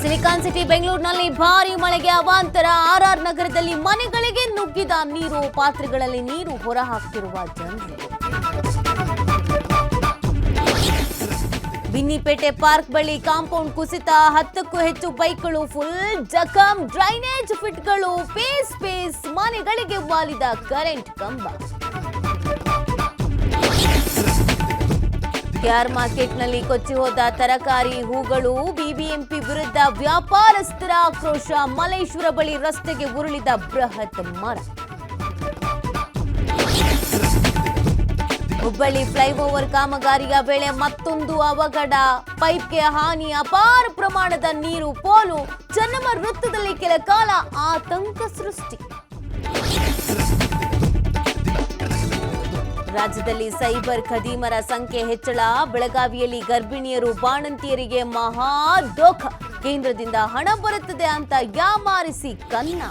Silicon city ಬೆಂಗಳೂರಿನಲ್ಲಿ ಭಾರಿ ಮಳೆಗೆ ಅವಾಂತರ. ಆರ್ಆರ್ ನಗರದಲ್ಲಿ ಮನೆಗಳಿಗೆ ನುಗ್ಗಿದ ನೀರು, ಪಾತ್ರೆಗಳಲ್ಲಿ ನೀರು ಹೊರಹಾಕ್ತಿರುವ ಜನರು. ಬಿನ್ನಿಪೇಟೆ ಪಾರ್ಕ್ ಬಳಿ ಕಾಂಪೌಂಡ್ ಕುಸಿತ, 10ಕ್ಕೂ ಹೆಚ್ಚು ಬೈಕ್ಗಳು ಫುಲ್ ಜಖಂ. ಡ್ರೈನೇಜ್ ಫಿಟ್ಗಳು ಪೇಸ್ ಮನೆಗಳಿಗೆ ವಾಲಿದ ಕರೆಂಟ್ ಕಂಬ. ಕೆಆರ್ ಮಾರ್ಕೆಟ್ನಲ್ಲಿ ಕೊಚ್ಚಿ ಹೋದ ತರಕಾರಿ, ಹೂಗಳು. ಬಿಬಿಎಂಪಿ ವಿರುದ್ಧ ವ್ಯಾಪಾರಸ್ಥರ ಆಕ್ರೋಶ. ಮಲೇಶ್ವರ ಬಳಿ ರಸ್ತೆಗೆ ಉರುಳಿದ ಬೃಹತ್ ಮರ. ಹುಬ್ಬಳ್ಳಿ ಫ್ಲೈಓವರ್ ಕಾಮಗಾರಿಯ ವೇಳೆ ಮತ್ತೊಂದು ಅವಘಡ. ಪೈಪ್ಗೆ ಹಾನಿ, ಅಪಾರ ಪ್ರಮಾಣದ ನೀರು ಪೋಲು. ಚೆನ್ನಮ್ಮ ವೃತ್ತದಲ್ಲಿ ಕೆಲ ಕಾಲ ಆತಂಕ ಸೃಷ್ಟಿ. ರಾಜ್ಯದಲ್ಲಿ ಸೈಬರ್ ಖದೀಮರ ಸಂಖ್ಯೆ ಹೆಚ್ಚಳ. ಬೆಳಗಾವಿಯಲ್ಲಿ ಗರ್ಭಿಣಿಯರು, ಬಾಣಂತಿಯರಿಗೆ ಮಹಾ ದೋಖ. ಕೇಂದ್ರದಿಂದ ಹಣ ಬರುತ್ತದೆ ಅಂತ ಯಾಮಾರಿಸಿ ಕನ್ನ.